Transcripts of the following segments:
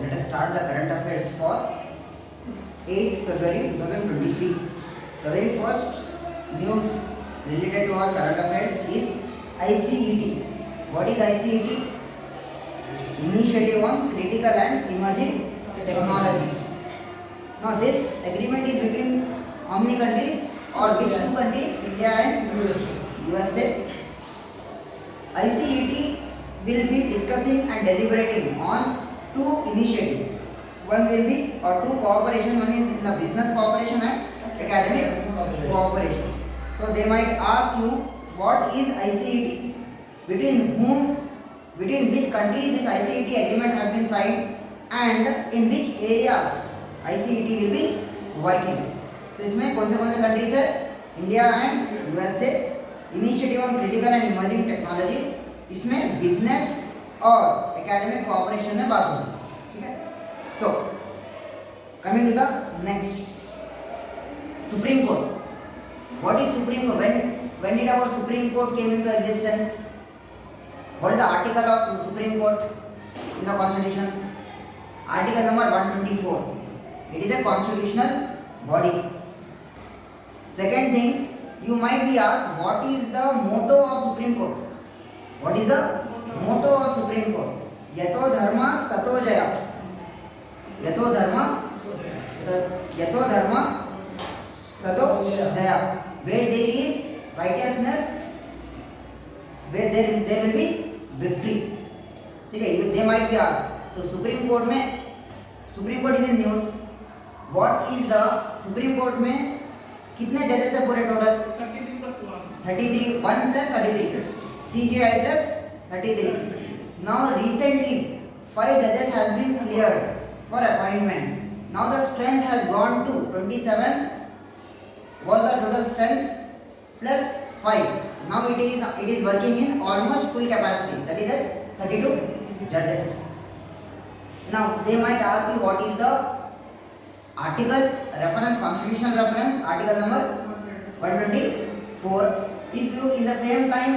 Let us start the current affairs for 8th February 2023. The very first news related to our current affairs is ICET. What is ICET? Initiative on Critical and Emerging Technologies. Now this agreement is between how many countries or which two countries? India and USA. ICET will be discussing and deliberating on two initiatives. One will be or two cooperation. One is in the business cooperation and academic cooperation. So they might ask you what is ICET, between which countries this ICET agreement has been signed, and in which areas ICET will be working. So इसमें कौन से countries है? India and USA. Initiative on critical and emerging technologies, इसमें business और academic cooperation में बात होगी. ठीक है. So coming to the next, supreme court. What is supreme court? when did our supreme court came into existence? What is the article of supreme court in the constitution? Article number 124. It is a constitutional body. Second thing, you might be asked, what is the motto of supreme court? What is the motto of supreme court? Yato dharma tato jaya. Yato dharma tato jaya. Where there is righteousness, where there will be victory. ठीक है. They might be asked. So supreme court में, supreme court is in news. What is the supreme court में कितने जजेस है पूरे total? 33. 1 plus 33. CJI plus 33. Now recently 5 judges has been cleared for appointment. Now the strength has gone to 27. Was the total strength plus 5. Now it is working in almost full capacity. That is at 32 judges. Now they might ask you what is the article reference, constitutional reference, article number 124. If you in the same time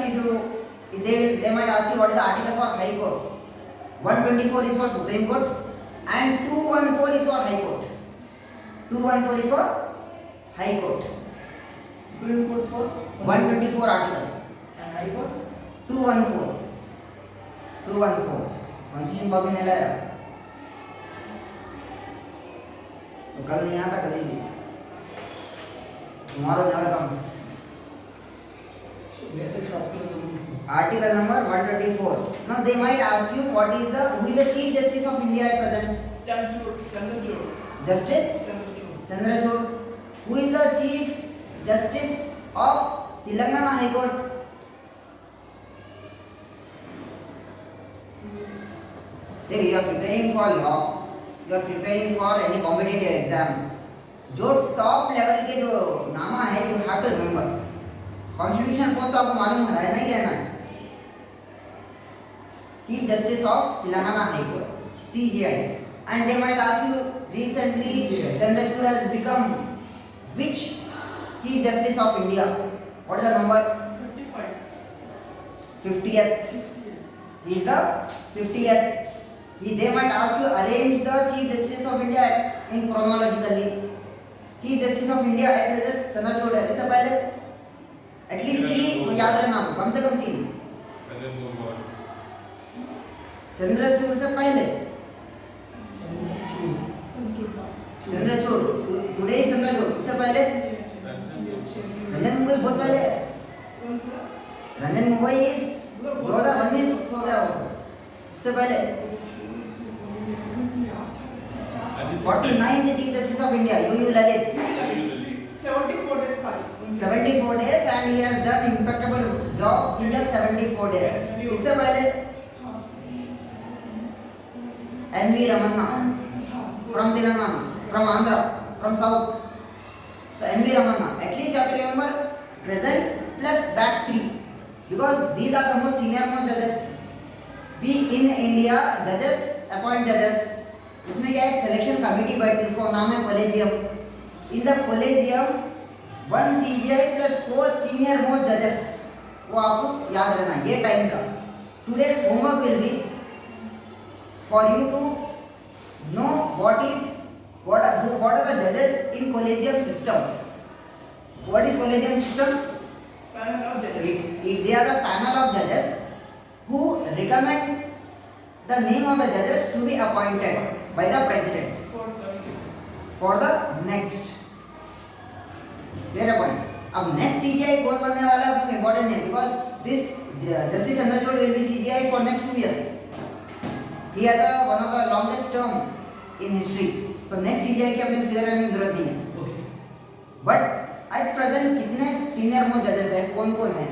they might ask you what is the article for high court. 124 is for supreme court and 214 is for high court. 214 is for high court. Supreme Court for 124 article and High Court 214. Constitution copy नहीं लाया तो कल नहीं आता कभी भी. tomorrow never comes. Article number 124. Now they might ask you who is the Chief Justice of India at present? Chandrachud. Justice Chandrachud. Who is the Chief Justice of Telangana High Court? You are preparing for law, you are preparing for any competitive exam. जो top level के जो नामा है you have to remember. Constitution post तो आपको मालूम रहना ही रहना है. Chief justice of Telangana high court CJI. And they might ask you recently Chandrachud has become which Chief Justice of India? What is the number? 50th. He is the 50th. They might ask you arrange the Chief Justice of India in chronologically. Chief Justice of India at present Chandrachud है. इससे पहले at least 3 याद रहना, कम से कम 3. चंद्रचूड़ से पहले Chandrachud, today is Chandrachud. इससे पहले रंजन गोगोई बहुत पहले. रंजन गोगोई इस 2019 हो गया वो. इससे पहले 49th Chief Justice of India UU Lalit. 74 days खाली. 74 days and he has done impeccable job in just 74 days. इससे पहले NV Ramanna from Telangana, from Andhra, from South. So NV Ramanna, at least you have to remember present plus back 3 because these are the most senior most judges. We in India judges appoint judges. इसमें क्या है, selection committee बैठती है, उसका नाम है collegium. In the collegium 1 CJI plus 4 senior most judges. वो आपको याद रहना है ये टाइम का. Today's homework will be for you to know what are the judges in collegium system. What is collegium system? Panel of judges. They are the panel of judges who recommend the name of the judges to be appointed by the president for the next. Clear point. अब next CGI कौन बनने वाला है आपको important है because this Justice Chandrachud will be CGI for next 2 years. He has one of the longest term in history. So next CGI की अपने फिक्र करने की जरूरत नहीं है. But at present कितने senior most judges हैं कौन कौन है?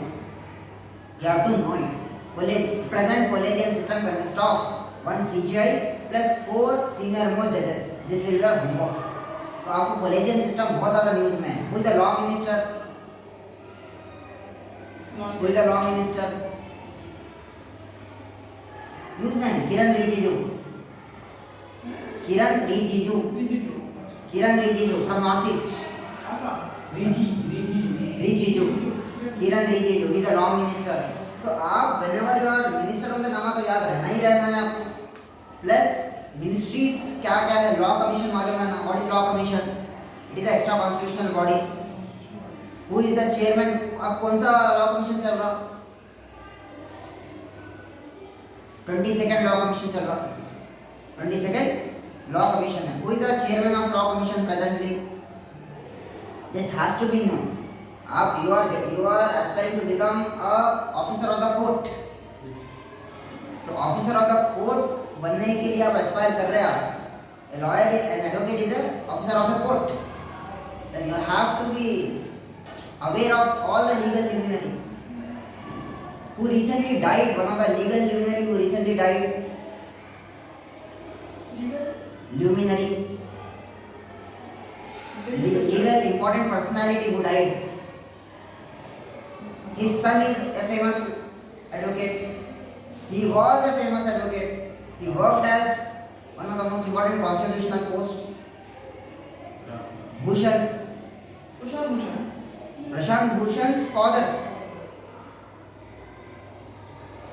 You have to know it. Present collegium system consists of 1 CGI plus 4 senior most judges. This will be your homework. तो आपको collegium system बहुत ज़्यादा न्यूज़ में है. Who is the law minister? Who is the law minister? News में है किरण रिजिजू. किरण रिजिजू. किरण Rijiju from North East. Rijiju. Kiran Rijiju is the law minister. तो आप whenever you are minister उनका नाम तो याद रहना ही रहना है आपको. Plus ministries क्या क्या है law commission मालूम है ना. What is law commission? It is a extra constitutional body. Who is the chairman? अब कौन सा law commission चल रहा? 22nd law commission चल रहा. 22nd law commission है. Who is the chairman of law commission presently? This has to be known. आप you are aspiring to become a officer of the court. तो officer of the court बनने के लिए आप aspire कर रहे हैं. A lawyer, an advocate is a officer of a court. Then you have to be aware of all the legal luminaries who recently died. One of the legal luminary who recently died. Luminary. Legal important personality who died. His son is a famous advocate. He was a famous advocate. He worked as one of the most important constitutional posts. Bhushan. Prashant Bhushan's father.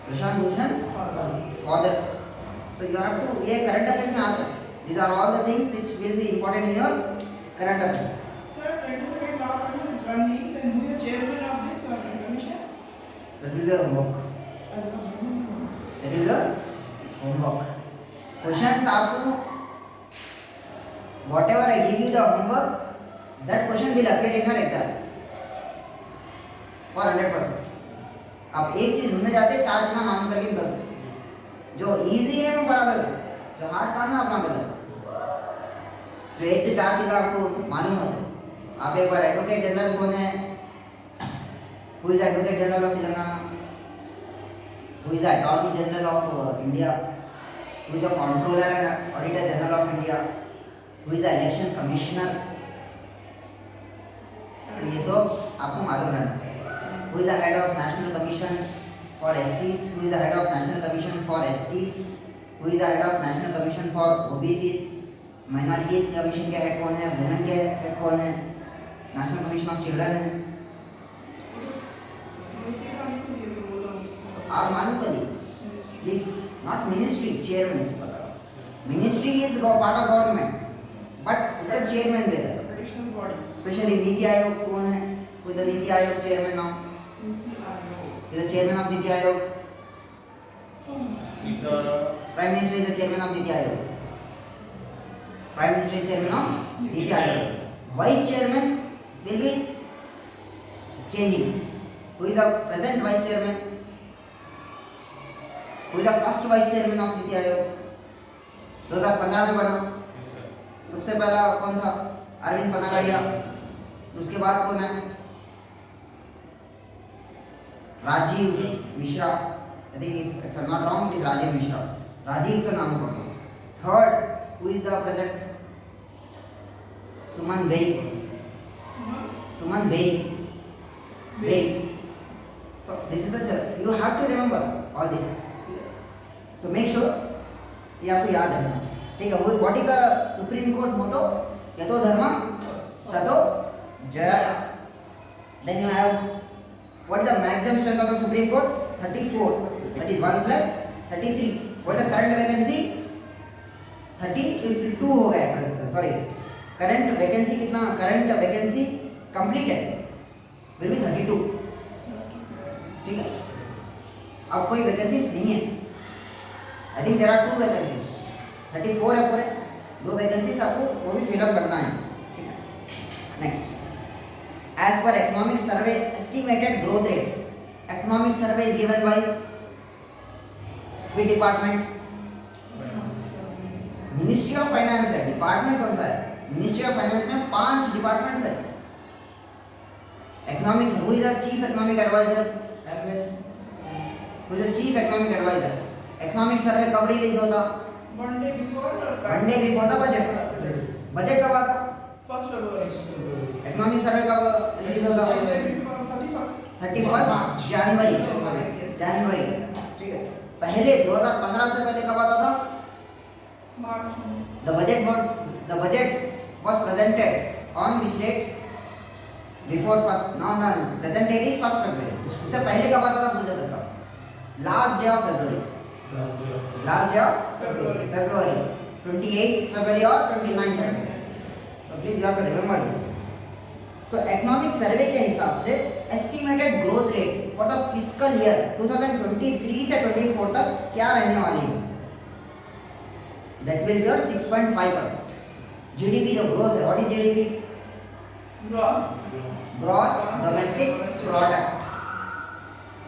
Prashant Bhushan's father. So you have to ये current affairs में आता है. These are all the things which will be important in your current affairs. Sir, 22nd law commission is running. Then who is the chairman of this commission? That will be your homework. That will be your homework. Questions आपको whatever I give you the homework, that question will appear in your exam for 100%. आप एक चीज ढूंढने जाते 4 चीज़ें मालूम करके निकल दो. जो इजी है वो बड़ा कर दो, जो हार्ड काम है अपना कर दो. जो 1 से 4 चीज़ें आपको मालूम होते हैं. आप एक बार एडवोकेट जनरल कौन है? Who is the Advocate General of Telangana? Who is the Attorney General of India? Who is the Comptroller and Auditor General of India? Who is the Election Commissioner? So ये सब आपको मालूम रहना. Who is the head of National Commission for SCs? Who is the head of National Commission for STs? Who is the head of National Commission for OBCs? Minorities Commission के head कौन है? Women के head कौन है? National Commission of Children है. आप मालूम करिए. Please, not ministry, chairman से पता. Ministry is part of government, but उसका chairman दे रहा है. Traditional bodies. Especially NITI Aayog कौन है? Who is the NITI Aayog chairman now? Is the chairman of NITI Aayog? Prime Minister is the chairman of NITI Aayog. Prime Minister is chairman of NITI Aayog. Vice chairman will be changing. Who is the present vice chairman? Who is the first vice chairman of NITI Aayog? 2015 में बना. सबसे पहला कौन था? अरविंद पनागड़िया. उसके बाद कौन है? Rajiv Mishra. I think if I'm not wrong, it is Rajiv Mishra. Rajiv का नाम होगा. Third, who is the present? Suman Bey. Suman Bey. Bey. So this is the you have to remember all this. So make sure ये आपको याद है. ठीक है. वो बॉडी का सुप्रीम कोर्ट मोटो यतो धर्म ततो Jaya. Then you have what is the maximum strength of the Supreme Court? 34. That is 1 plus 33. What is the current vacancy? 32 हो गया, सॉरी करंट वैकेंसी कितना, current vacancy completed will be 32, ठीक है। अब कोई वैकेंसीज नहीं है, I think there are 2 vacancies, 34 है पूरे, 2 वैकेंसीज आपको वो भी फिलअप करना है, ठीक है। Next, as per economic survey estimated growth rate, economic survey is given by which department, ministry of finance है, डिपार्टमेंट कौन सा है, मिनिस्ट्री ऑफ फाइनेंस में 5 डिपार्टमेंट्स है। Economics, who is the chief economic adviser, who is the chief economic adviser. Economic survey कब release होता, One day before the budget, budget कब आता, 1st February, इकोनॉमिक सर्वे कब रिलीज होता, one day before 31st जनवरी, Yes. जनवरी, ठीक है। पहले 2015 से पहले कब आता था, March. the budget was presented on which date, before first, no, present date is 1st February, इससे पहले कब आता था, भूल जा सकता, last day of February, last day of February. February, 28 February or 29 February, so please you have to remember this. So economic survey के हिसाब से estimated growth rate for the fiscal year 2023 से 24 तक क्या रहने वाली है, that will be your 6.5%. GDP जो growth है, what is GDP? Gross domestic product.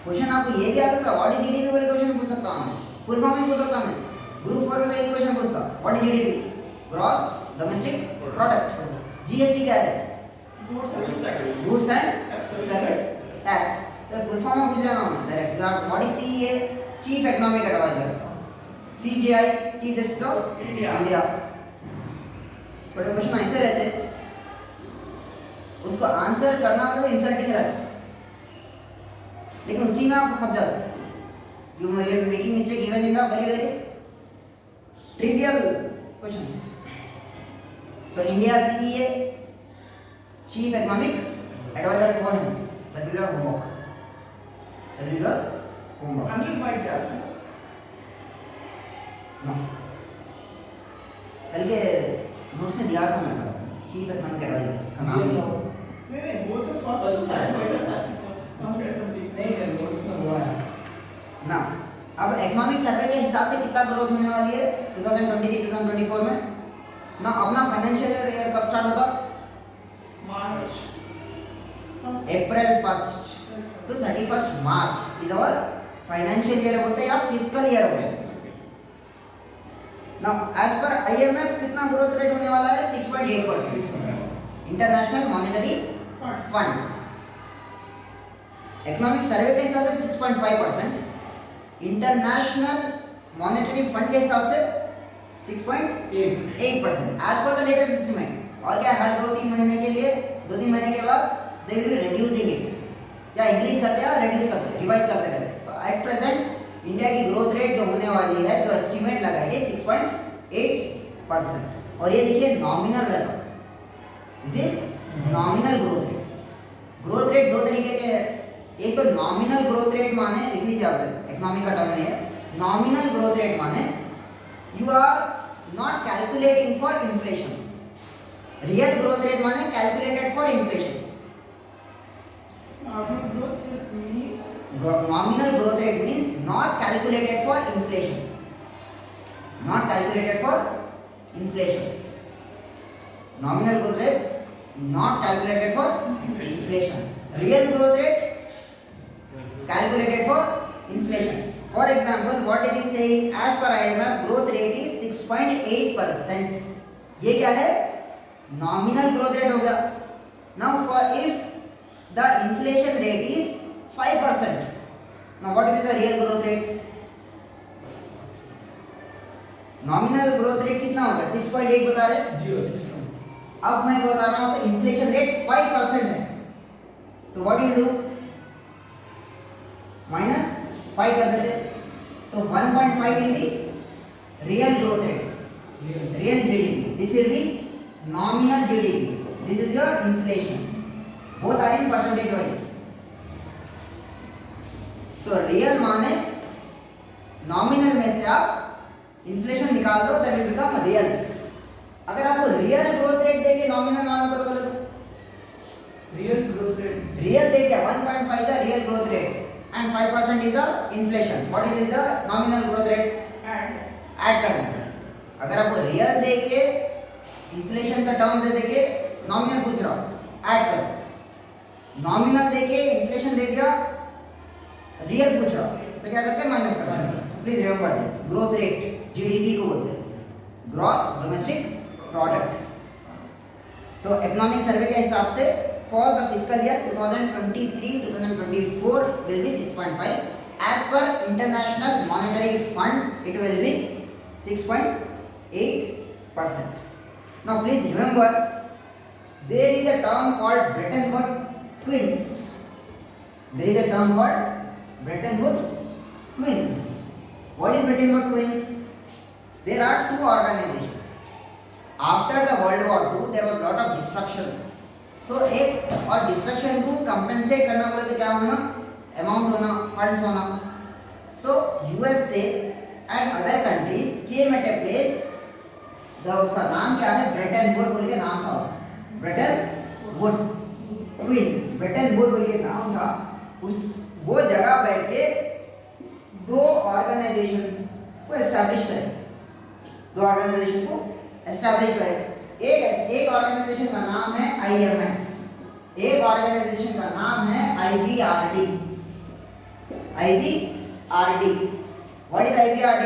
Question आपको ये भी आ सकता है, व्हाट इज जीडीपी वाले क्वेश्चन पूछ सकता हूं, फुल फॉर्म में पूछ सकता हूं, ग्रुप 4 में तो ये क्वेश्चन पूछता, what is GDP, gross domestic product. GST क्या है, Goods and services. Goods and service tax, तो फुल फॉर्म में पूछ लेना हूं direct. You have what is CEA, chief economic adviser, CGI chief justice of India. बड़े question ऐसे रहते हैं, उसको आंसर करना मतलब इंसल्टिंग रहता है, लेकिन उसी में आप खप जाते हैं। You may be making mistake even in the very trivial questions. So India CEA Chief Economic Advisor कौन है? That will be your homework. That will be your homework. Anil Bajaj. No. कल के नोट्स में दिया था मेरे पास, Chief Economic Advisor का नाम नहीं। नहीं वो तो first time कांग्रेस ना अब इकोनॉमिक सर्वे के हिसाब से कितना ग्रोथ होने वाली है 2023-2024 में ना। अपना फाइनेंशियल ईयर कब स्टार्ट होगा, March. April 1st to 31st March is our financial year बोलते हैं या फिस्कल ईयर बोलते हैं। नाउ एज पर आईएमएफ कितना ग्रोथ रेट होने वाला है, 6.8%, international monetary fund. Economic survey के हिसाब से 6.5%, इंटरनेशनल मॉनेटरी फंड के हिसाब से 6.8% as per the latest estimate. और क्या हर 2-3 महीने के लिए, 2-3 महीने के बाद they will be reducing it, या इंक्रीज करते हैं या रिड्यूस करते हैं, रिवाइज करते रहते हैं। तो एट प्रेजेंट इंडिया की ग्रोथ रेट जो होने वाली है, जो एस्टीमेट लगा है 6.8%, और ये देखिए नॉमिनल रहता, this is nominal growth rate. Growth rate दो तरीके के हैं, एक तो नॉमिनल ग्रोथ रेट माने, लिख लीजिए आप, इकोनॉमिक का टर्म है नॉमिनल ग्रोथ रेट माने you are not calculating for inflation, real growth rate माने calculated for inflation. Nominal growth rate means not calculated for inflation, not calculated for inflation. Nominal growth rate not calculated for inflation, real growth rate calculated for inflation. For example, what it is saying, as per IMF growth rate is 6.8%. ये क्या है, nominal growth rate हो गया। Now for if the inflation rate is 5%, now what is the real growth rate? Nominal growth rate कितना होगा, 6.8 बता रहे, अब मैं बता रहा हूँ तो inflation rate 5% है, तो what do you do? Minus 5 कर देते, तो 1.5 will be real growth rate, real GDP. This will be nominal GDP. This is your inflation. Both are in percentage wise. So real माने nominal में से आप inflation निकाल दो, that will become real. Real growth rate देके nominal मालूम करो बोले तो रियल ग्रोथ रेट रियल देके 1.5 the real growth rate and 5% is the inflation. What is the nominal growth rate? And add करना है. अगर आपको रियल देके इन्फ्लेशन का टर्म दे देके नॉमिनल पूछ रहा हूं ऐड करो. नॉमिनल देके इन्फ्लेशन दे दिया रियल पूछ रहा हूं तो क्या करते हैं माइनस करते हैं. Please remember this. Growth rate GDP को बोलते हैं, ग्रॉस डोमेस्टिक प्रोडक्ट. सो इकोनॉमिक सर्वे के हिसाब से for the fiscal year 2023-2024 will be 6.5. As per International Monetary Fund it will be 6.8%. Now please remember there is a term called Bretton Woods twins. There is a term called Bretton Woods twins. What is Bretton Woods twins? There are two organizations. After the World War II there was lot of destruction. So एक और destruction को compensate करना बोले तो क्या होना? Amount होना, funds होना. So USA and other countries came at a place. उसका नाम क्या है? ब्रेटन वुड बोल के नाम था. Brayton would twins, Brayton would बोल के नाम था. उस वो जगह बैठ के दो ऑर्गेनाइजेशन को एस्टैब्लिश करें. दो ऑर्गेनाइजेशन को एस्टैब्लिश करें. एक ऑर्गेनाइजेशन का नाम है IMF, एक ऑर्गेनाइजेशन का नाम है IBRD. IBRD. What is IBRD?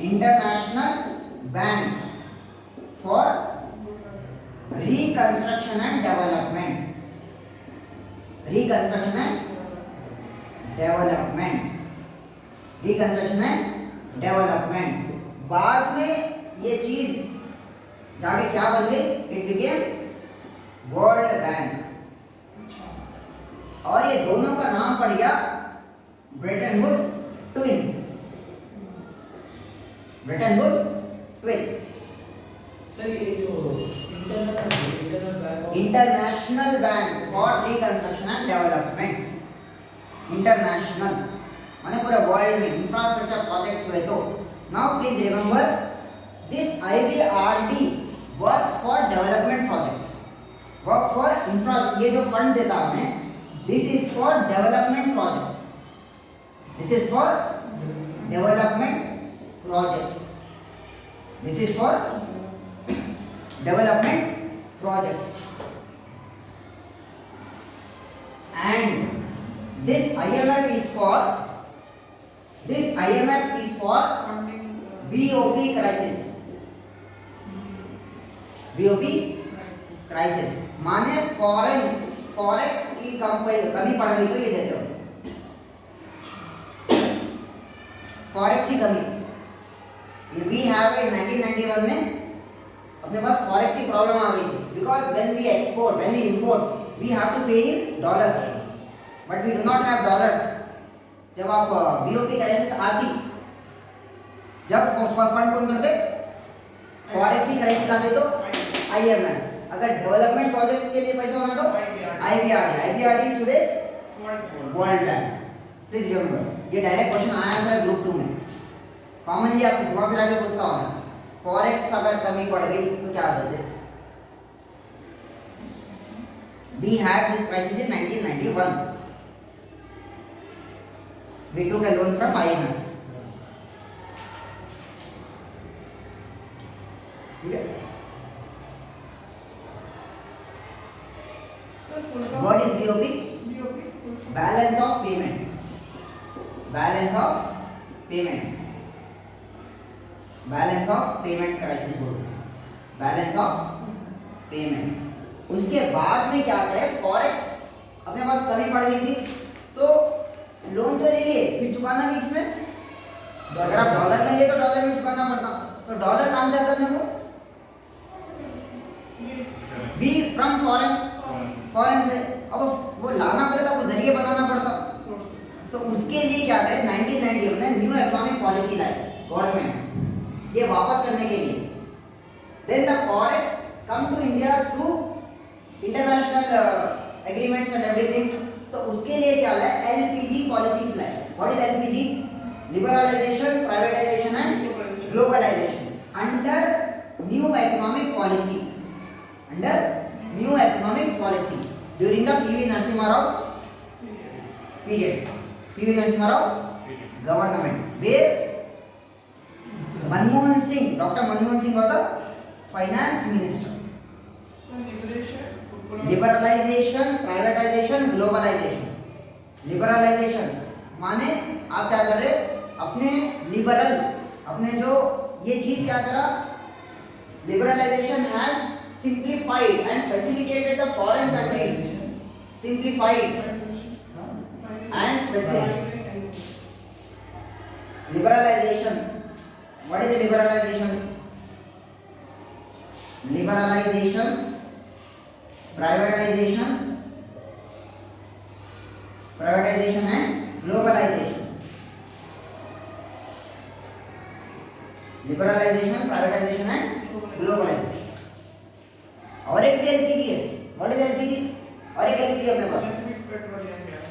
International bank for reconstruction and development. Reconstruction and development. Reconstruction and development. बाद में ये चीज जाके क्या बन गई? It became world bank. और ये दोनों का नाम पड़ गया Brayton would twins. Brayton would twins. Sir ये जो international bank for reconstruction and development. International माने पूरा वर्ल्ड में इंफ्रास्ट्रक्चर प्रोजेक्ट्स हुए तो. Now please remember this IBRD works for development projects. Work for infra. ये जो fund देता है this is for development projects. This is for development projects. This is for development projects. And this IMF is for funding BOP crisis. BOP crisis माने forex की कमी पड़ गई तो ये देते हो. फॉरेक्स की कमी. We have in 1991 में अपने पास फॉरेक्स की प्रॉब्लम आ गई because when we export, when we import, we have to pay in dollars, but we do not have dollars. जब आप BOP क्राइसिस आती, जब फंड कौन करते? फॉरेक्स की क्राइसिस आती तो IMF. अगर डेवलपमेंट प्रोजेक्ट्स के लिए पैसा होना तो IBRD. IBRD is today's world bank. Please remember ये डायरेक्ट क्वेश्चन आया था ग्रुप 2 में. कॉमनली आपको घुमा फिरा के पूछता होगा फॉरेक्स अगर कमी पड़ गई तो क्या करते? We had this crisis in 1991. We took a loan from IMF. ठीक है? Sir, full form. What is BOP? BOP, full form. Balance of payment. Balance of payment. Balance of payment crisis बोलते हैं. Balance of payment. उसके बाद में क्या करें? Forex अपने पास कमी पड़ गई थी तो लोन तो ले लिए, फिर चुकाना भी इसमें. अगर आप डॉलर में लिए तो डॉलर में चुकाना पड़ता. तो डॉलर कहाँ से आता है? वी फ्रॉम फॉरेन से. अब वो लाना पड़ता, वो जरिए बनाना पड़ता. तो उसके लिए क्या करें? 1990 में न्यू इकोनॉमिक पॉलिसी लाई गवर्नमेंट ये वापस करने के लिए. Then the forex come to India through international agreements and everything. तो उसके लिए क्या लाए? LPG पॉलिसीज लाए. What is LPG? Liberalisation, privatisation and globalisation. New economic policy, under new economic policy during the P V Narasimha Rao period, P V Narasimha Rao government, where Manmohan Singh, Dr. Manmohan Singh was the finance minister. So liberation, liberalisation, privatisation, globalisation. Liberalisation माने आप क्या कर रहे, अपने liberal, अपने जो ये चीज क्या करा, liberalisation has simplified and facilitated the foreign countries, simplified and specific. Liberalisation, what is liberalisation? Liberalisation, privatisation, privatisation and globalisation. Liberalisation, privatisation and globalisation. और एक भी एलपीजी है, व्हाट इज एलपीजी? और एक एलपीजी अपने पास petroleum gas.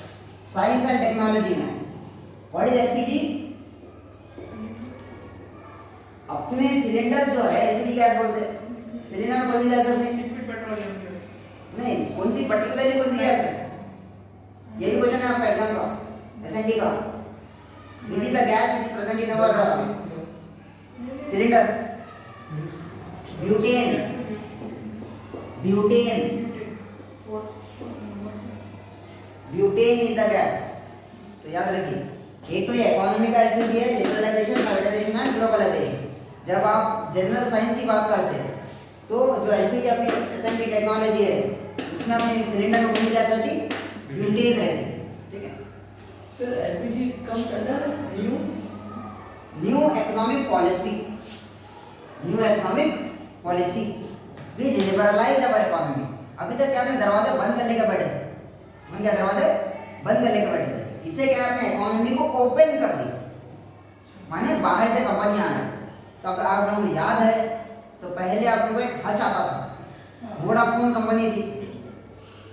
Science and technology में, what is LPG? अपने cylinders जो है एलपीजी गैस बोलते हैं, सिलेंडर में कौन सी गैस है? Liquid petroleum gas. नहीं, कौन सी पर्टिकुलरली कौन सी गैस है? ये भी क्वेश्चन है आपका एग्जाम का, एसएनडी का। Which is the gas which is present in our cylinders? Butane, butane, butane is the gas. तो याद रखिए, एक तो ये इकोनॉमी का एलपीजी है, लिबरलाइजेशन, प्राइवेटाइजेशन एंड ग्लोबलाइजेशन। जब आप जनरल साइंस की बात करते हैं तो जो एलपीजी अपनी एसएनडी टेक्नोलॉजी है उसमें अपने सिलेंडर में कौन सी गैस रहती? ब्यूटेन रहती, ठीक है। Sir LPG come under new economic policy, new economic policy we liberalize our economy. अभी तक क्या हमने दरवाजे बंद करने के बैठे, हम क्या दरवाजे बंद करने के बैठे थे, इससे क्या हमने इकोनॉमी को ओपन कर दी, माने बाहर से कंपनी आ रही। तो अगर आप लोगों को याद है तो पहले आप लोगों को एक हच आता था, वोडाफोन कंपनी थी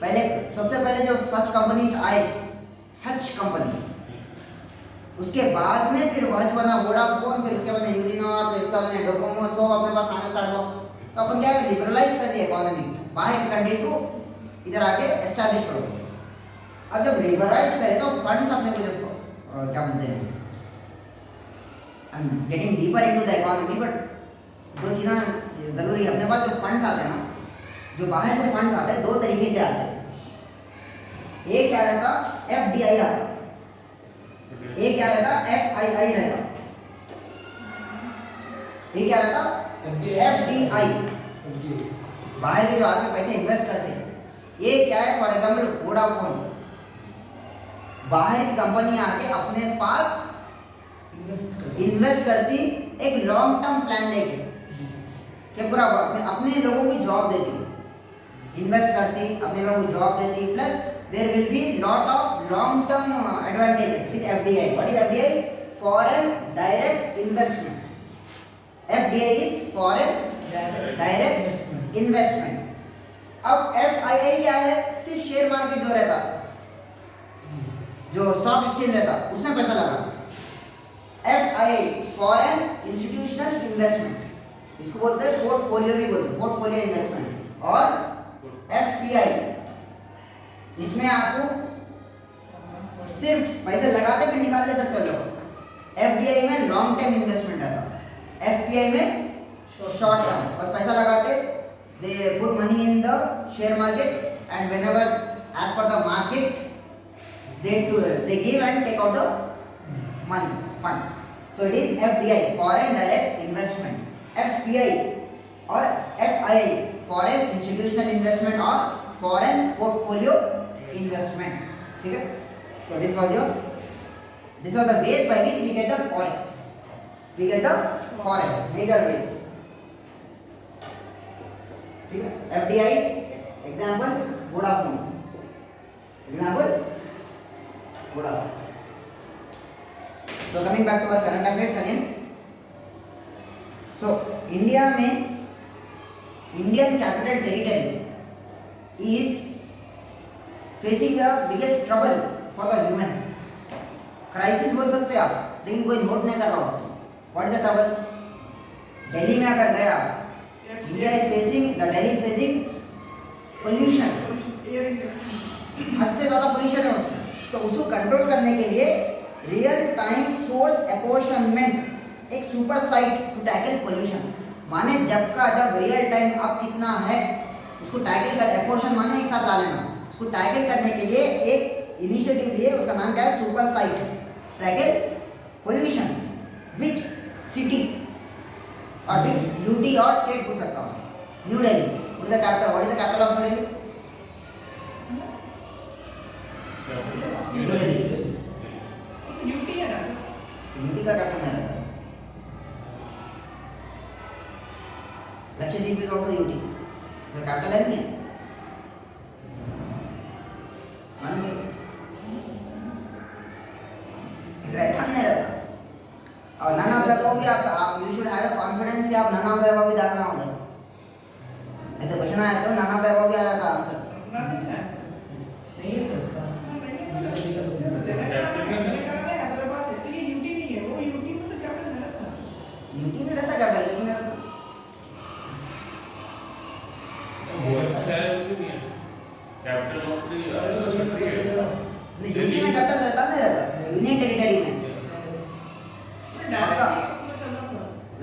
पहले, सबसे पहले जो फर्स्ट कंपनीज आए हच कंपनी, उसके बाद में फिर हच बना वोडाफोन, फिर उसके बाद में यूनिनॉर, फिर उसके बाद में डोकोमो, सब अपने पास आना स्टार्ट हुआ। तो अपन क्या है, लिबरलाइज कर दिया इकोनॉमी, बाहर की कंट्रीज को इधर आके एस्टैब्लिश करो। अब जब लिबरलाइज करें तो फंड्स अपने को जो क्या बोलते हैं, I am getting deeper into the economy, but दो चीज़ें जरूरी है अपने पास। जो फंड्स आते हैं ना, जो बाहर से फंड्स आते हैं, दो तरीके के आते हैं। एक क्या रहता, एफडीआई आता, एक क्या रहता, एफआईआई रहता। एक क्या रहता, एफडीआई, बाहर के जो आके पैसे इन्वेस्ट करते हैं। ये क्या है, फॉर एग्जाम्पल वोडाफोन, बाहर की कंपनी आके अपने पास इन्वेस्ट करती एक लॉन्ग टर्म प्लान लेके, क्या पूरा अपने लोगों की जॉब देती, इन्वेस्ट करती, अपने लोगों को जॉब देती, plus there will be lot of long term advantages with FDI. What is FDI? Foreign direct investment. FDI is foreign direct investment. अब एफआईआई क्या है? सिर्फ शेयर मार्केट जो रहता, जो स्टॉक एक्सचेंज रहता, उसमें पैसा लगा। एफआईआई फॉरेन इंस्टीट्यूशनल इन्वेस्टमेंट, इसको बोलते हैं पोर्टफोलियो भी बोलते हैं, पोर्टफोलियो इन्वेस्टमेंट। और एफपीआई, इसमें आपको सिर्फ पैसे लगाते फिर निकाल ले सकते हो लोग। एफडीआई में लॉन्ग टर्म इन्वेस्टमेंट रहता, एफपीआई में शॉर्ट टर्म, बस पैसा लगाते, they put money in the share market and whenever as per the market they give and take out the money, funds. So it is FDI, foreign direct investment. FPI or FII, foreign institutional investment or foreign portfolio investment. ठीक है? So this was the ways by which we get the forex. We get the forex, major ways. ठीक है? FDI example Vodafone. Example Vodafone. So coming back to our current affairs again. So India में Indian Capital Territory is facing the biggest trouble for the humans. Crisis बोल सकते हैं आप, लेकिन कोई note नहीं कर रहा उसको। What is the trouble? Delhi में अगर गया India is facing, the Delhi is facing pollution, air index. हद से ज़्यादा पोल्यूशन है उसमें। तो उसको कंट्रोल करने के लिए रियल टाइम सोर्स अपॉर्शनमेंट एक super site to tackle pollution, माने जब रियल टाइम अब कितना है उसको टैकल कर, अपॉर्शन माने एक साथ ला लेना, उसको टैकल करने के लिए एक इनिशिएटिव लिए, उसका नाम क्या है, super site tackle pollution. Which city और विच यूटी और स्टेट पूछ सकता हूँ, new Delhi, what is the capital, what is the capital of new Delhi? New Delhi. तो यूटी है ना सर? यूटी का कैपिटल है, लक्षद्वीप इज आल्सो यूटी, इसका कैपिटल है नहीं है, मान के रहता नहीं रहता। और नन ऑफ द अबव भी आप यू शुड हैव कॉन्फिडेंस कि आप नन ऑफ द अबव भी डालना होगा। ऐसे क्वेश्चन आया तो नन ऑफ द अबव भी आ रहा था आंसर। नहीं है सर। नहीं है सर इसका। हैदराबाद है तो ये यूटी नहीं है, वो यूटी में तो कैपिटल है ना सर। यूटी में रहता कैपिटल, लेकिन रहता कैपिटल ऑफ द कंट्री है। यूटी में कैपिटल रहता नहीं रहता, यूनियन टेरिटरी में।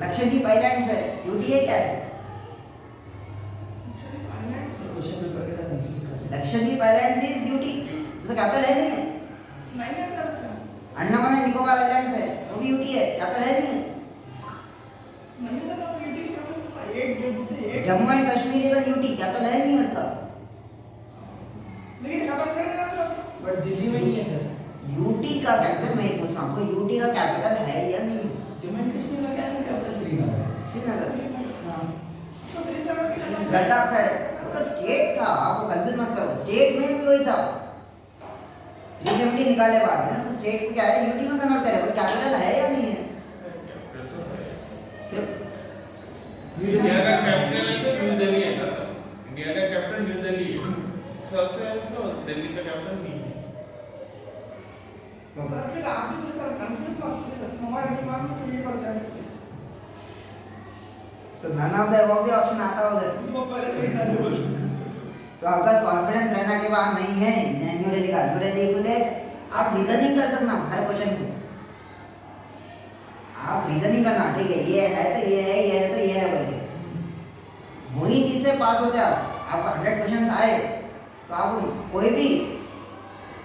लक्षद्वीप आइलैंड्स है, यूटी है क्या है? क्वेश्चन पेपर के साथ कंफ्यूज कर रहे हैं। लक्षद्वीप आइलैंड्स इज यूटी, उसका कैपिटल है नहीं है। नहीं है sir. Andaman and Nicobar islands है, वो भी यूटी है, कैपिटल है नहीं है। नहीं सर, वो यूटी की कैपिटल एक जो दूसरे एक। Jammu and Kashmir is UT, capital है नहीं है उसका। लेकिन खत्म कर देना सर अब तो। बट दिल्ली में नहीं है सर। यूटी का कैपिटल, मैं पूछ रहा हूँ आपको, यूटी का कैपिटल है या नहीं? जम्मू एंड कश्मीर का कैसे कैपिटल श्रीनगर है? श्रीनगर। हाँ। तो 370 खत्म कर लद्दाख है, वो तो स्टेट था, आप कंफ्यूज मत करो, स्टेट में भी वही था। 370 निकाले बाद में उसको स्टेट को क्या है, यूटी में कन्वर्ट करे, वो कैपिटल है या नहीं है? फिर इंडिया का कैपिटल है न्यू दिल्ली है सर। इंडिया का कैपिटल न्यू दिल्ली है। सबसे अच्छा दिल्ली का कैपिटल नहीं है। सर फिर आप भी मुझे सर कंफ्यूज मत कीजिए सर, हमारे दिमाग में तो ये बात जा रही है। सो नन ऑफ द अबव भी ऑप्शन आता होगा। वो पहले कहीं ना बोल। तो आपका कॉन्फिडेंस रहना कि वहाँ नहीं है, न्यू दिल्ली का, न्यू दिल्ली को देख आप रीजनिंग कर सकना हर क्वेश्चन को, आप रीजनिंग करना, ठीक है ये है तो ये है, ये है तो ये है बोल के, वही चीज से पास होते आप। आपका 100 क्वेश्चन आए तो आप कोई भी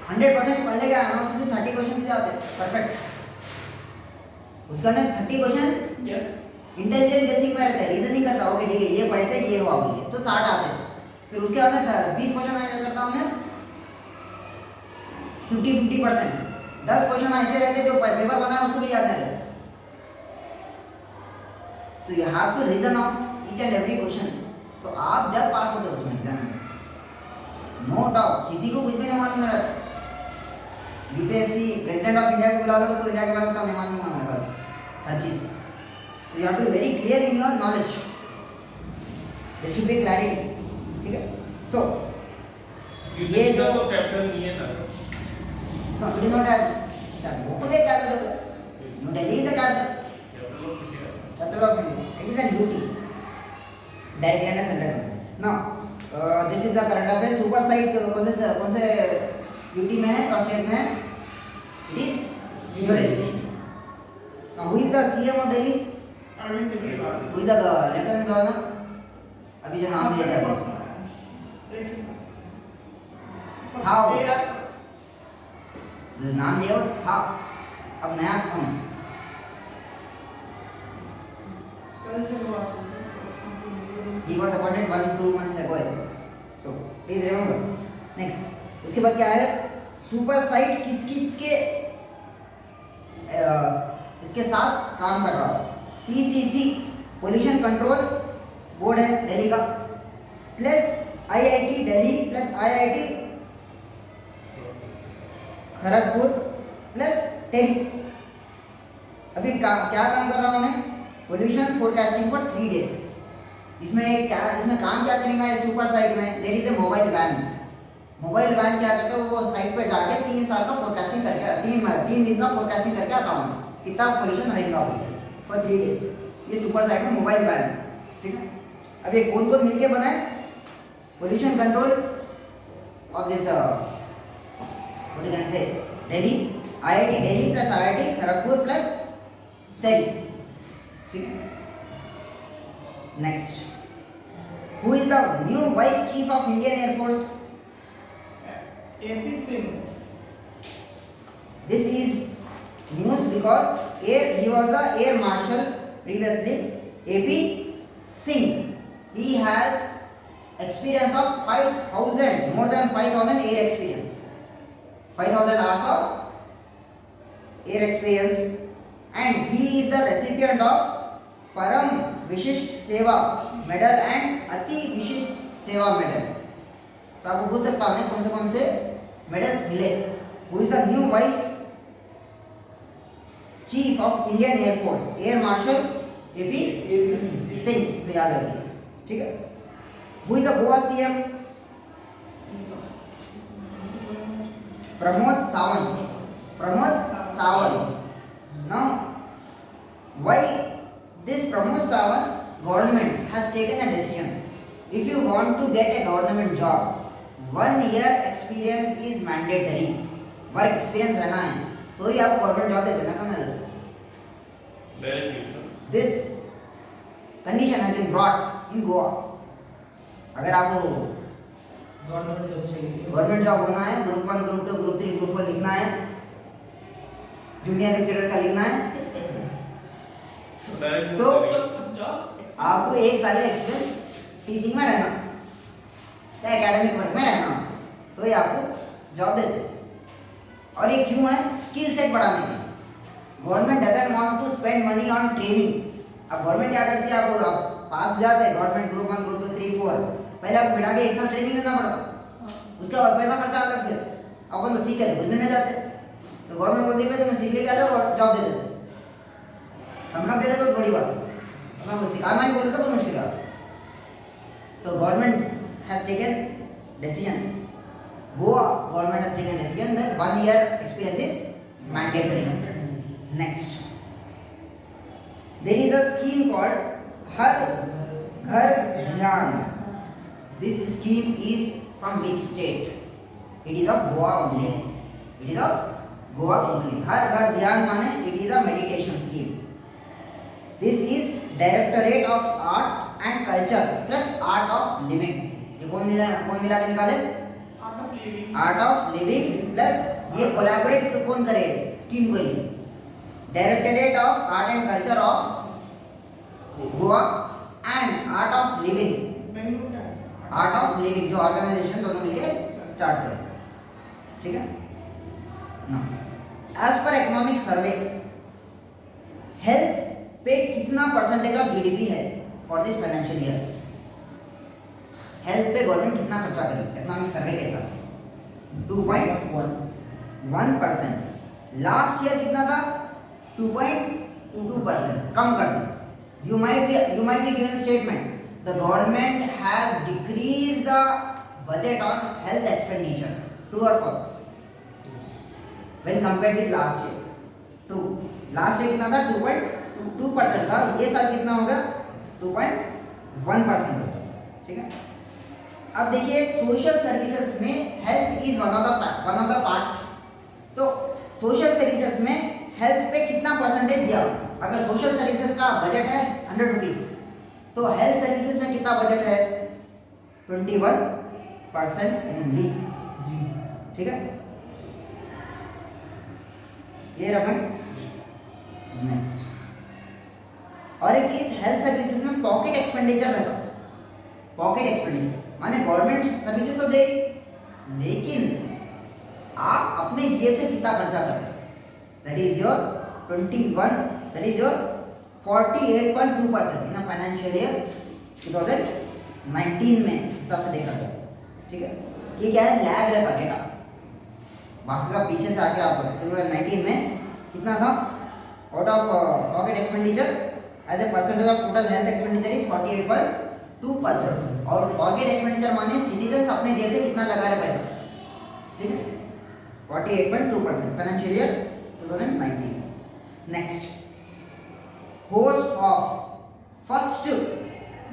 100% पढ़ लेगा, एनालिसिस से 30 क्वेश्चन से जाते हैं परफेक्ट, उसका ना 30 क्वेश्चन यस। इंटेलिजेंट गेसिंग में रहता है, रीजनिंग करता हो कि ठीक है ये पढ़े थे ये हुआ बोलिए तो 60 आते हैं। फिर उसके बाद में 20 क्वेश्चन आया करता हूँ मैं 50-50%, 10 क्वेश्चन ऐसे रहते जो पेपर बना है उसको भी याद नहीं रहता। तो you have to reason out each and every question, तो आप जब पास होते हो उसमें एग्जाम में, नो डाउट, किसी को कुछ भी नहीं मालूम रहता। यूपीएससी प्रेसिडेंट ऑफ इंडिया को बुला लो, उसको इंडिया के बारे में नहीं मालूम है मेरे पास हर चीज़। So you have to be very clear in your knowledge. There should be clarity. ठीक है? So ये जो कैपिटल नहीं है ना sir. no, we do not have capital. वो खुद एक capital है। New Delhi is the capital. Capital of India. Capital of India. It is an UT. Directly under central government. Now this is the current affairs. Super site कौन से UT में है और state में है? It is New Delhi. Now who is the CM of Delhi? Arvind Kejriwal. Who is the lieutenant governor? अभी जो नाम लिया था How? नाम लिया था, अब नया कौन? He was appointed 1-2 months ago. So please remember. Next, उसके बाद क्या है? सुपर साइट किस के इसके साथ काम कर रहा है? PCC पोल्यूशन कंट्रोल बोर्ड है दिल्ली का, plus IIT Delhi plus IIT Kharagpur plus टेली। अभी क्या काम कर रहा हूँ मैं? Pollution forecasting for 3 days। इसमें काम क्या करेगा ये सुपर साइट में? There is a mobile van. Mobile van क्या करता है, वो साइट पे जाके 3 साल का फोरकास्टिंग करके 3 दिन का फोरकास्टिंग करके आता हूँ कितना पोल्यूशन रहेगा वो फॉर 3 days। ये सुपर साइट में मोबाइल वैन, ठीक है। अब ये कौन कौन मिलके बना है? Pollution control of this what you can say Delhi, IIT Delhi plus IIT Kharagpur plus Delhi, ठीक है। Next, who is the new vice chief of Indian air force? AP Singh. This is news because he was the air marshal previously. AP Singh, he has experience of 5,000, more than 5,000 air experience, 5,000 hours of air experience, and he is the recipient of Param Vishisht Seva medal and Ati Vishisht Seva medal. तो आपको पूछ सकता हूँ कौन से medals मिले। Who is the new vice chief of Indian air force? Air marshal AP Singh, तो याद रखिए, ठीक है। Who is the Goa CM? Pramod Sawant, Pramod Sawant. Now why this Pramod Sawant government has taken a decision, if you want to get a government job 1 year experience is mandatory, work experience रहना है तो ही आपको government job दे देना था। This condition has been brought in Goa. अगर आपको government job होना है, ग्रुप 1 ग्रुप 2 ग्रुप 3 ग्रुप 4 लिखना है, जूनियर लेक्चरर का लिखना है, तो आपको 1 साल का एक्सपीरियंस टीचिंग में रहना या एकेडमिक वर्क में रहना, तो ये आपको जॉब देते। और ये क्यों है? स्किल सेट बढ़ाने के। Government doesn't want to spend money on training. अब गवर्नमेंट क्या करती है, आपको पास हो जाते हैं गवर्नमेंट ग्रुप 1 ग्रुप 2 3 4, पहले आपको बिठा के 1 साल ट्रेनिंग देना पड़ता, उसका और पैसा खर्चा अलग, फिर अपन तो सीख कर कुछ भी नहीं जाते, तो गवर्नमेंट बोलती है तुम्हें सीख लेके आ जाओ और जॉब दे देते, तनख्वाह दे देते तो बड़ी बात, आपको सिखाना ही बोलते तो बहुत मुश्किल बात। So government has taken decision. Goa government has taken decision that 1 year experience is mandatory. Next, there is a scheme called Har Ghar Dhyan. This scheme is from which state? It is of Goa only. It is of Goa only. Har Ghar Dhyan माने it is a meditation scheme. This is Directorate of Art and Culture plus Art of Living. ये कौन मिला के निकाले? Art of Living. Art of Living plus ये collaborate कौन करे scheme को? लिए Directorate of Art and Culture of Goa and Art of Living. Bengaluru का है। Art of Living जो ऑर्गेनाइजेशन दोनों मिलके स्टार्ट करें, ठीक है ना। As per economic survey, health पे कितना परसेंटेज ऑफ GDP है for this financial year? Health पे गवर्नमेंट कितना खर्चा करेगी इकोनॉमिक सर्वे के हिसाब से? 2.1%। लास्ट ईयर कितना था? 2.2%, कम कर दी। You might be given statement the government has decrease the budget on health expenditure, true और false? When compared with last year, true. Last year कितना था? 2.2% था, ये साल कितना होगा? 2.1% होगा, ठीक है। अब देखिए सोशल सर्विसेज में health is one of the part, तो सोशल सर्विसेज में हेल्थ पे कितना परसेंटेज दिया? अगर सोशल सर्विसेज का बजट है 100 रुपीज, तो हेल्थ सर्विसेज में कितना बजट है? 21% ओनली, ठीक है। ये रहा। नेक्स्ट, और एक चीज हेल्थ सर्विसेज में पॉकेट एक्सपेंडिचर रहेगा। पॉकेट एक्सपेंडिचर माने गवर्नमेंट सर्विसेज तो दे, लेकिन आप अपने जेब से कितना खर्चा करें? That is your 48.2% in financial year 2019 में हिसाब से देखा जाए, ठीक है। ये क्या है? लैग रहता डेटा, बाकी का पीछे से आके आप 2019 में कितना था? Out of pocket expenditure as a percentage of total health expenditure is 48.2%। और पॉकेट एक्सपेंडिचर माने सिटीजन्स अपने जेब से कितना लगा रहे पैसा, ठीक है। 48.2% financial year 2019। Next, host of first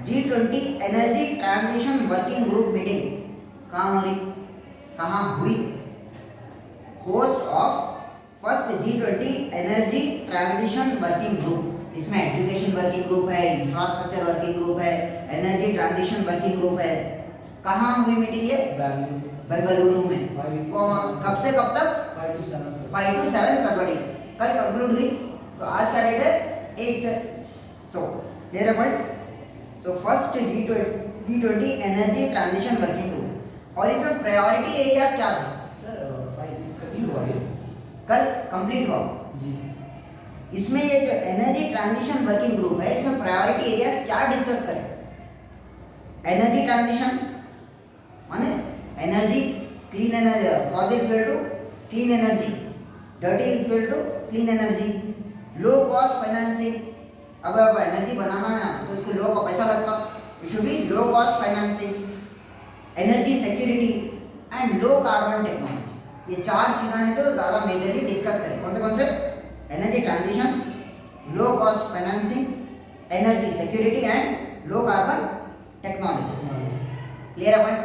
G20 energy transition working group meeting कहाँ हो रही, कहाँ हुई? Host of first G20 energy transition working group, इसमें एजुकेशन वर्किंग ग्रुप है, इंफ्रास्ट्रक्चर वर्किंग ग्रुप है, एनर्जी ट्रांजिशन वर्किंग ग्रुप है। कहाँ हुई मीटिंग ये? बेंगलुरु में। कब से कब तक? 5 to 7 फरवरी। कल कंक्लूड हुई, तो आज का डेट है 8। सो क्लियर है point? So first G20 energy transition working group, और इसमें प्रायोरिटी एरियाज क्या थे? सर 5 कभी हुआ ये? कल कंप्लीट हुआ जी। इसमें ये जो एनर्जी ट्रांजिशन वर्किंग ग्रुप है, इसमें प्रायोरिटी एरियाज क्या डिस्कस करें? एनर्जी ट्रांजिशन माने energy, clean energy, fossil fuel to clean energy, dirty fuel to clean energy, low cost financing. अब एनर्जी बनाना है तो उसको लो का पैसा लगता, it should be low cost financing, energy security and low carbon technology. ये 4 चीज़ें हैं जो ज़्यादा मेजरली डिस्कस करें। कौन से? Energy transition, low cost financing, energy security and low carbon technology. Clear है पॉइंट?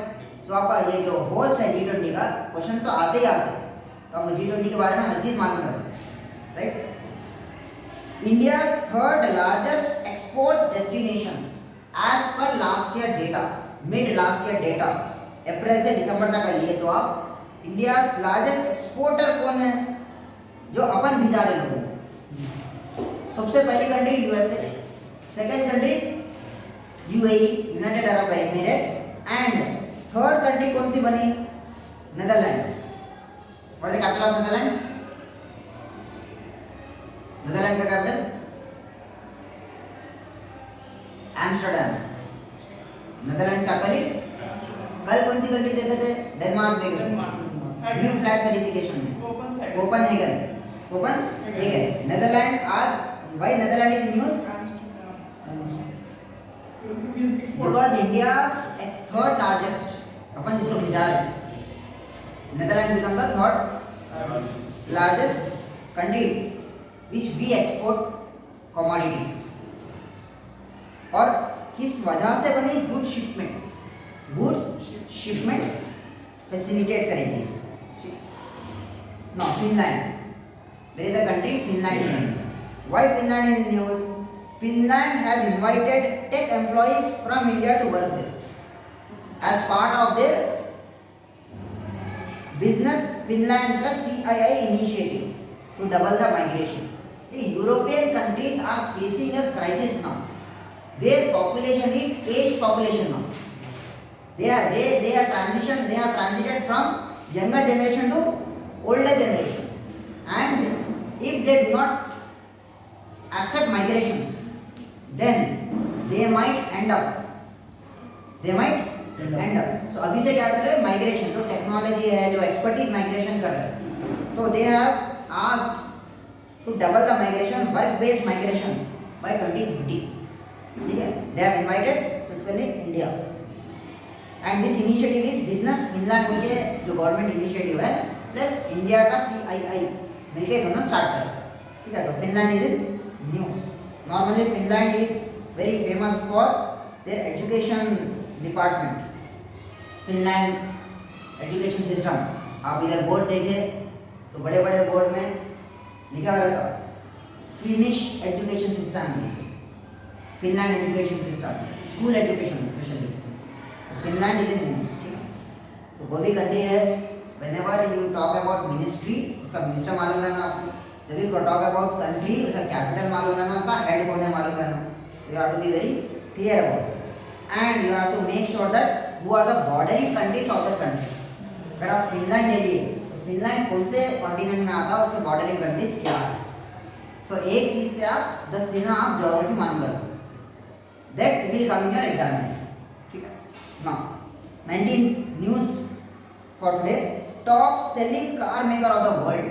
सो आपका ये जो होस्ट है G20 का, क्वेश्चन तो आते ही आते हैं, तो आपको G20 के बारे में हर चीज़ मालूम रहे, right? India's third largest exports destination as per last year data, mid last year data, अप्रैल से दिसंबर तक का लिए तो आप इंडियाज लार्जेस्ट एक्सपोर्टर कौन है जो अपन भिजा रहे लोगों को? सबसे पहली country USA, second country UAE, United Arab Emirates, and third country कौन सी बनी? Netherlands. What is the capital of Netherlands? Netherland का capital Amsterdam. Netherland capital is, कल कौन सी कंट्री देखे थे? डेनमार्क देखे थे न्यू फ्लैग सर्टिफिकेशन में, कोपेनहेगन। नेदरलैंड आज, why Netherland is news? Because India third largest, अपन जिसको भिजा रहे हैं, Netherland become the third largest country which we export commodities. और किस वजह से बनी? गुड्स शिपमेंट्स फैसिलिटेट करेंगे। No, Finland, there is a country Finland in India. Why Finland in news? Finland has invited tech employees from India to work there as part of their Business Finland plus CII initiative to double the migration. The European countries are facing a crisis now. Their population is aged population now. They are transited from younger generation to older generation, and if they do not accept migrations, then they might end up. So अभी से क्या कर रहे हैं? Migration, जो technology है, जो expertise migration कर रहे हैं, तो they have asked to double the migration, work based migration by 2050. ठीक है? They have invited specially India, and this initiative is business Finland बोल के जो गवर्नमेंट इनिशिएटिव है प्लस इंडिया का CII मिलके दोनों स्टार्ट कर। ठीक है? तो Finland is in news. Normally Finland is very famous for their education department. Finland education system, आप इधर बोर्ड देखें तो बड़े बड़े बोर्ड में लिखा रहता finish education system, Finland education system, school education specially. Finland is in news. तो वो भी कंट्री है. whenever you talk about ministry, उसका मिनिस्टर मालूम रहना आपको. जब you talk about country, उसका कैपिटल मालूम रहना, उसका हेड कौन है मालूम रहना. You have to be very clear about it, and you have to make sure that who are the bordering countries of the country. अगर आप फिनलैंड ले लिए तो फिनलैंड कौन से कॉन्टिनेंट में आता है, उसके बॉर्डरिंग कंट्रीज क्या है. सो एक चीज़ से आप 10 चीज़ें आप ज्योग्राफी मालूम कर सकते. That will come in your examination. ठीक है? Now 19th news for today. Top selling car maker of the world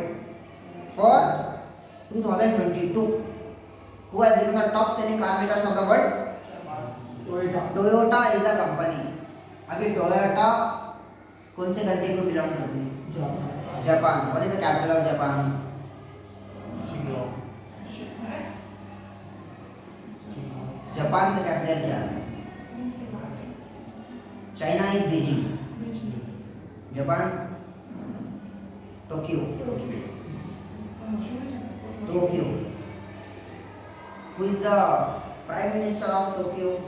for 2022. Who has become the top selling car makers of the world? Toyota is the company. अभी Toyota कौन से country को belong करती है? Japan. What is the capital of Japan? Japan का capital क्या है? China is Beijing. Japan, Tokyo. Tokyo. Who is the Prime Minister of Tokyo?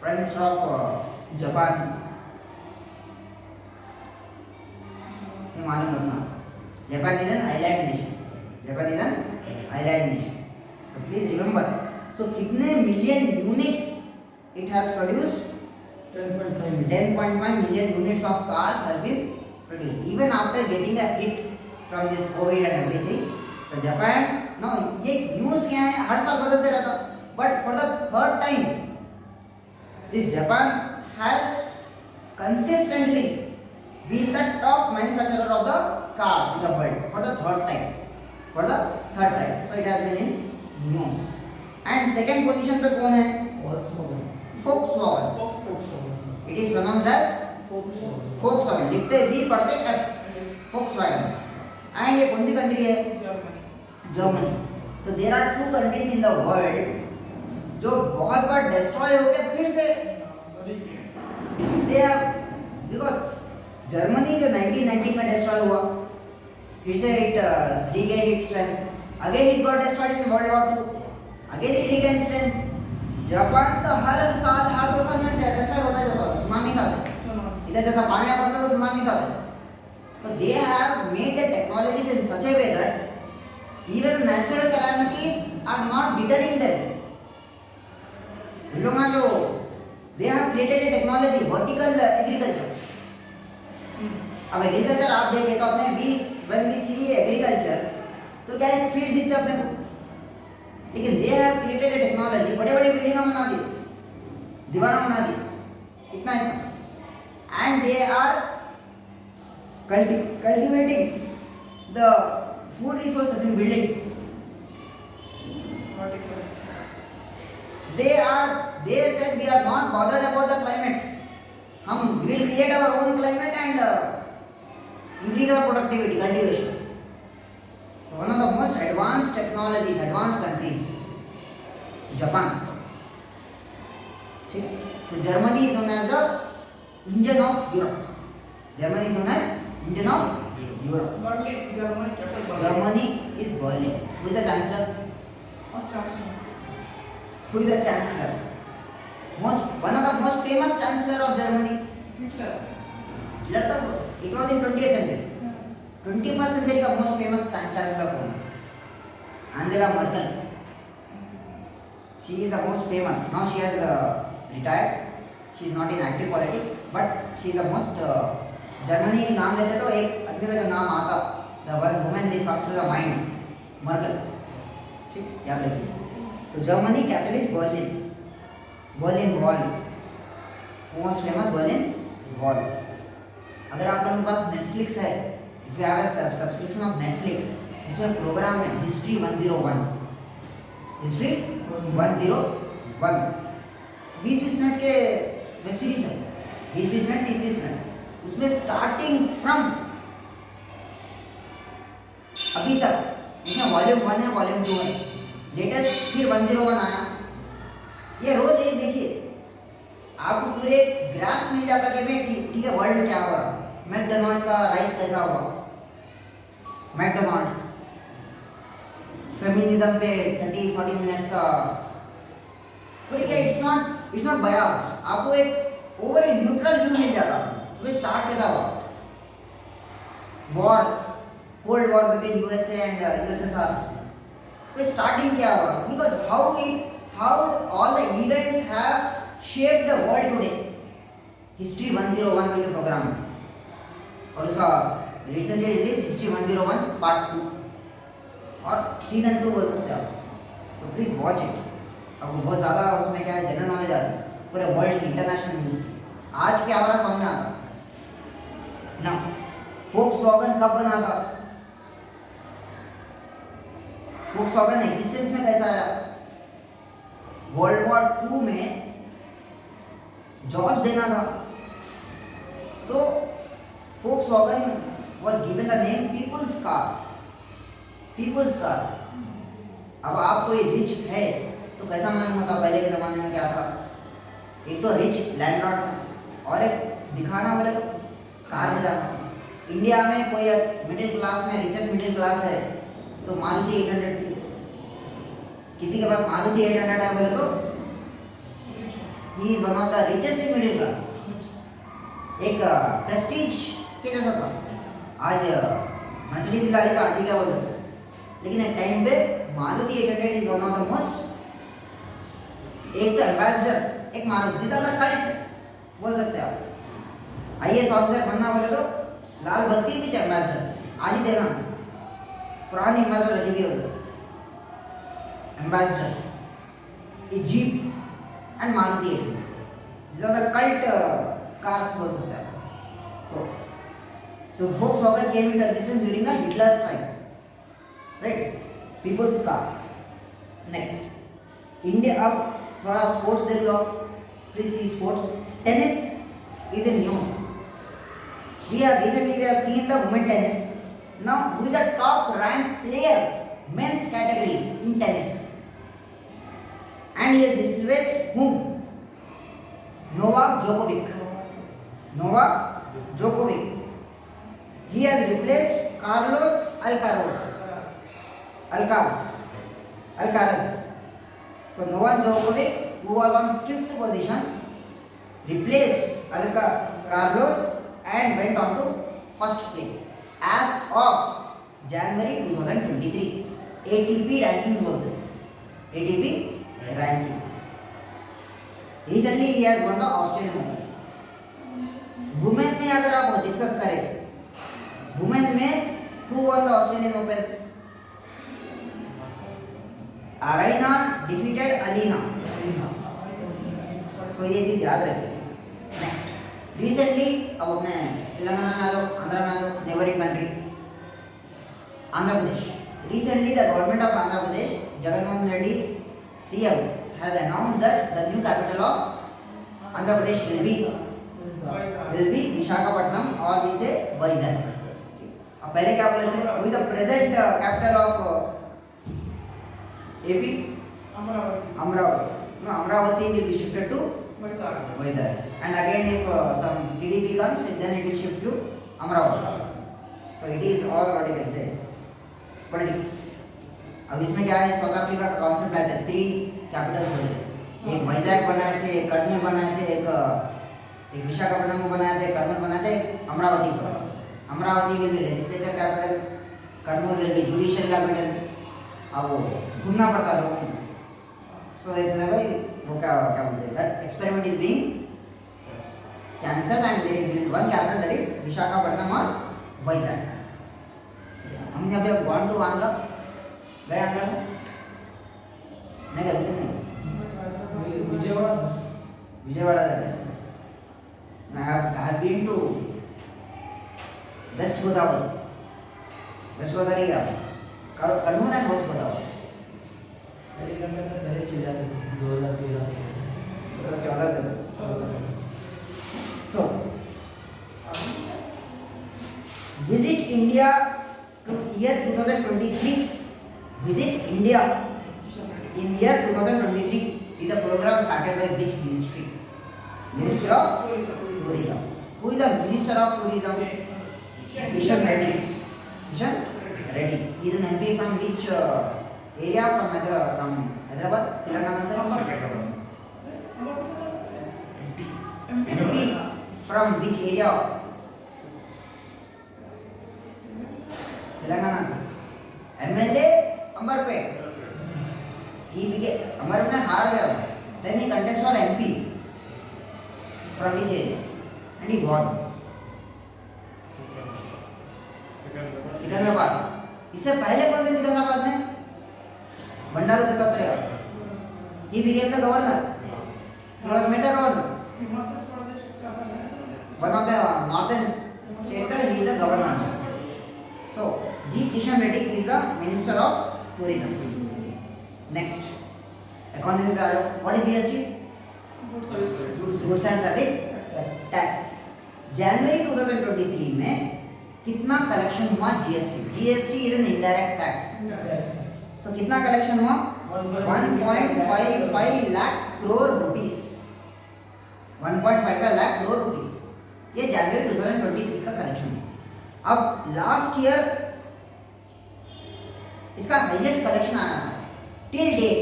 Prime Minister of Japan? ये मालूम रखना. Japan is an island nation. Japan is an island nation. So please remember. So कितने million units it has produced? 10.5 million. 10.5 million units of cars has been produced. Even after getting a hit from this COVID and everything, the Japan, no, ये news क्या है, हर साल बदलते रहता. But for the third time, this Japan has consistently been the top manufacturer of the cars in the world for the third time. For the third time. So it has been in news. And second position पे कौन है? Volkswagen. Volkswagen. Volkswagen. It is pronounced as Volkswagen. Volkswagen. लिखते V पढ़ते F. Volkswagen. And ये कौन सी country है? Germany. तो there are two countries in the world जो बहुत बार destroy होके फिर से they have, because Germany जो 1919 में destroy हुआ, फिर से it regained its strength. Again it got destroyed in World War II. Again it regained strength. Japan तो हर साल हर 2 साल में destroy होता ही होता है. सुनामीस आते. इधर जैसा पानी आ पड़ता है तो सुनामीस आते. So they have made the technologies in such a way that even the natural calamities are not deterring them. लोग जो they have created a technology vertical agriculture. अब एग्रीकल्चर आप देखें तो अपने भी when we see agriculture तो क्या एक फील्ड दिखता है अपने को, लेकिन they have created a technology, बड़े बड़े बिल्डिंग बना दी, दीवारें बना दी, इतना इतना, and they are cultivating the food resources in buildings. They said we are not bothered about the climate. हम will create our own climate and increase our productivity, cultivation. So one of the most advanced technologies, advanced countries, Japan. ठीक है? So Germany is known as the engine of Europe. Germany is known as engine of Europe. Germany is Berlin. Who is the chancellor? Who is the chancellor? One of the most famous chancellor of Germany. Hitler. It was in 20th century. 21st century का most famous chancellor कौन? Angela Merkel. She is the most famous. Now she has retired. She is not in active politics, but she is the most. Germany नाम लेते तो एक आदमी का जो नाम आता, the one woman this comes to the mind, Merkel. ठीक, याद रखिए. So Germany capital is Berlin. Berlin Wall. Most famous Berlin Wall. अगर आप लोगों के पास Netflix है, if you have a subscription of Netflix, इसमें प्रोग्राम है History 101. History 101. 20-20 मिनट के वेब सीरीज है. 20-20 मिनट, 30-30 मिनट. उसमें स्टार्टिंग फ्रॉम अभी तक, इसमें वॉल्यूम 1 है, वॉल्यूम 2 है, लेटेस्ट फिर 101 आया. ये रोज एक देखिए, आपको पूरे ग्राफ मिल जाता कि भाई ठीक है वर्ल्ड में क्या हो रहा. मैकडॉनल्ड्स का राइस कैसा हुआ, मैकडॉनल्ड्स फेमिनिज्म पे 30-40 मिनट्स का पूरी क्या, इट्स नॉट बायस्ड. आपको एक ओवर न्यूट्रल व्यू मिल जाता. तो स्टार्ट कैसा हुआ, war, cold war between USA and USSR. तो स्टार्टिंग क्या हुआ, because how all the events have shaped the world today. History 101 में जो प्रोग्राम है, और उसका रिसेंटली रिलीज हिस्ट्री 101 पार्ट 2 और सीजन 2 बोल सकते हैं आप. तो प्लीज वॉच इट. आपको बहुत ज़्यादा उसमें क्या है, जनरल नॉलेज आती है पूरे वर्ल्ड की, इंटरनेशनल न्यूज़ की. आज क्या हो रहा समझ में आता ना. Volkswagen कब बना था, Volkswagen एग्जिस्टेंस में कैसा आया, वर्ल्ड वॉर 2 में जॉब्स देना था तो Volkswagen was given the name People's Car. People's Car. अब आप कोई रिच है तो कैसा मालूम होता, पहले के ज़माने में क्या था, एक तो रिच लैंडलॉर्ड था, और एक दिखाना बोले तो कार में जाना। इंडिया में कोई मिडिल क्लास में रिचेस्ट मिडिल क्लास है तो मारुति 800 थी। किसी के पास मारुति 800 है बोले तो he is one of the richest in middle class. एक प्रेस्टीज के जैसा था। आज मर्सिडीज भी डाली था, ठीक है बोले, लेकिन एक टाइम पे Maruti 800 is one of the most, एक तो एम्बेसडर, एक Maruti, this are the cult बोल सकते हैं आप। आईएएस ऑफिसर बनना बोले तो लाल बत्ती की एम्बेसडर आज ही देखा, पुरानी एम्बेसडर रखी हुई होगी, Ambassador, Jeep and Maruti 800, this are the cult cars बोल सकते हैं। So Volkswagen came into existence during the Hitler's time, right? People's car. Next, India अब थोड़ा स्पोर्ट्स देख लो, please see sports. Tennis is in news. We have seen the women tennis. Now who is the top ranked player men's category in tennis? And he has displaced whom? Novak Djokovic. He has replaced Carlos Alcaraz. So Novak Djokovic, who was on 5th position, replaced Carlos and went on to 1st place as of January 2023. ATP ranking was there. ATP rankings. Recently he has won the Australian Open. Women में अगर आप discuss करें, women में who won the Australian Open? Aryna defeated Alina. So ये चीज याद रखिए। Next, recently अब अपने तेलंगाना में आ लो, आंध्र में आ लो, neighbouring country Andhra Pradesh. Recently the government of Andhra Pradesh, Jagannath Reddy CM, has announced that the new capital of Andhra Pradesh will be Visakhapatnam और भी से वाइजैक। अब पहले क्या बोले थे? who is the present capital of AP? Amravati. No, Amravati will be shifted to Vizag. And again if some TDP comes, then it will shift to Amravati. So it is all what you can say politics. अब इसमें क्या है, south Africa का concept आया था, 3 Capitals हो गए। एक वाइजैक बनाए थे, एक कर्नूल बनाए थे, एक विशाखापट्टनम को बनाए थे, कर्नूल बनाए थे, अमरावती को। Amravati will be legislature capital, Kurnool will be judicial capital. अब वो घूमना पड़ता लोगों को। सो इट्स भाई वो क्या बोलते हैं, that experiment is being cancelled and there is one capital, that is Visakhapatnam और वाइजैक। हमने अभी गॉन टू आंध्र, गए आंध्र नहीं गए? अभी नहीं, विजयवाड़ा गए। I have been to West Godavari. West Godavari क्या? Kurnool and west Godavari. पहले चले जाते थे 2013 से। So visit India to year 2023. Visit India in year 2023 is a program started by which ministry? Ministry of Tourism. Who is the Minister of Tourism? Kishan Reddy. Kishan Reddy. He is an MP from which area? From Hyderabad, Telangana sir. MP from which area? Telangana sir. MLA Ambarpet. He became Ambarpet हार गया. Then he contested for MP. From which area? And he won. Secunderabad. इससे पहले कौन थे सिकंदराबाद में? Bandaru Dattatreya. He became the governor. He was made a governor. One of the northern states का he is a governor. So G. Kishan Reddy is the Minister of Tourism. Next, economy पे आ जाओ। What is GST? Goods and service tax. जनवरी 2023 में कितना collection हुआ GST? GST is an indirect tax. So कितना collection हुआ? 1.55 lakh crore rupees. 1.55 lakh crore rupees. ये जनवरी 2023 का कलेक्शन है। अब लास्ट ईयर इसका हाईएस्ट कलेक्शन आना था till date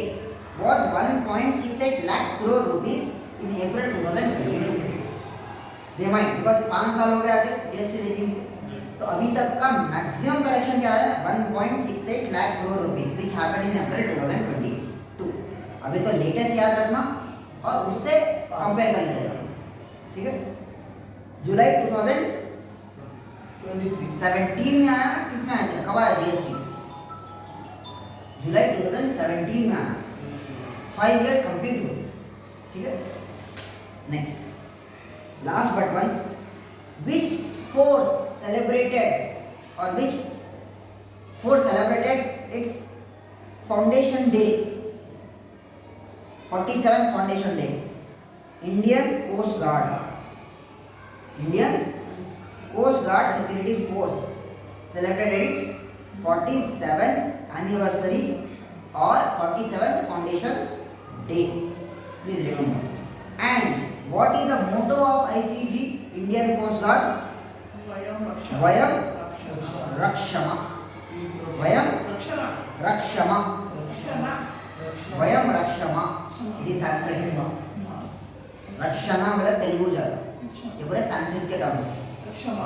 was 1.68 lakh crore rupees in April 2022. They might because 5 साल हो गए आगे जीएसटी रेजिम को, तो अभी तक का मैक्सिमम कलेक्शन क्या है 1.68 lakh crore rupees which happened in April 2022। अभी तो लेटेस्ट याद रखना और उससे कंपेयर कर लीजिएगा, ठीक है। जुलाई 2017 में आया, किसमें आया था, कब आया जीएसटी? जुलाई 2017 में आया, 5 years कंप्लीट हुए, ठीक है। Next last but one, which force celebrated its foundation day, 47th foundation day? Indian coast guard security force celebrated its 47th anniversary or 47th foundation day. Please remember. And what is the motto of ICG, Indian Coast Guard? Vayam Rakshama. Vayam Rakshama. Vayam Rakshama. It is Sanskrit. Rakshana मतलब तेलुगु जाता, ये पूरे संस्कृत के terms हैं।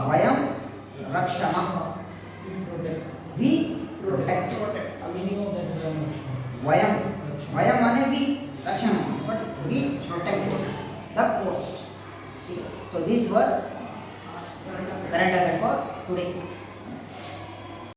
वयम रक्षमा, we protect.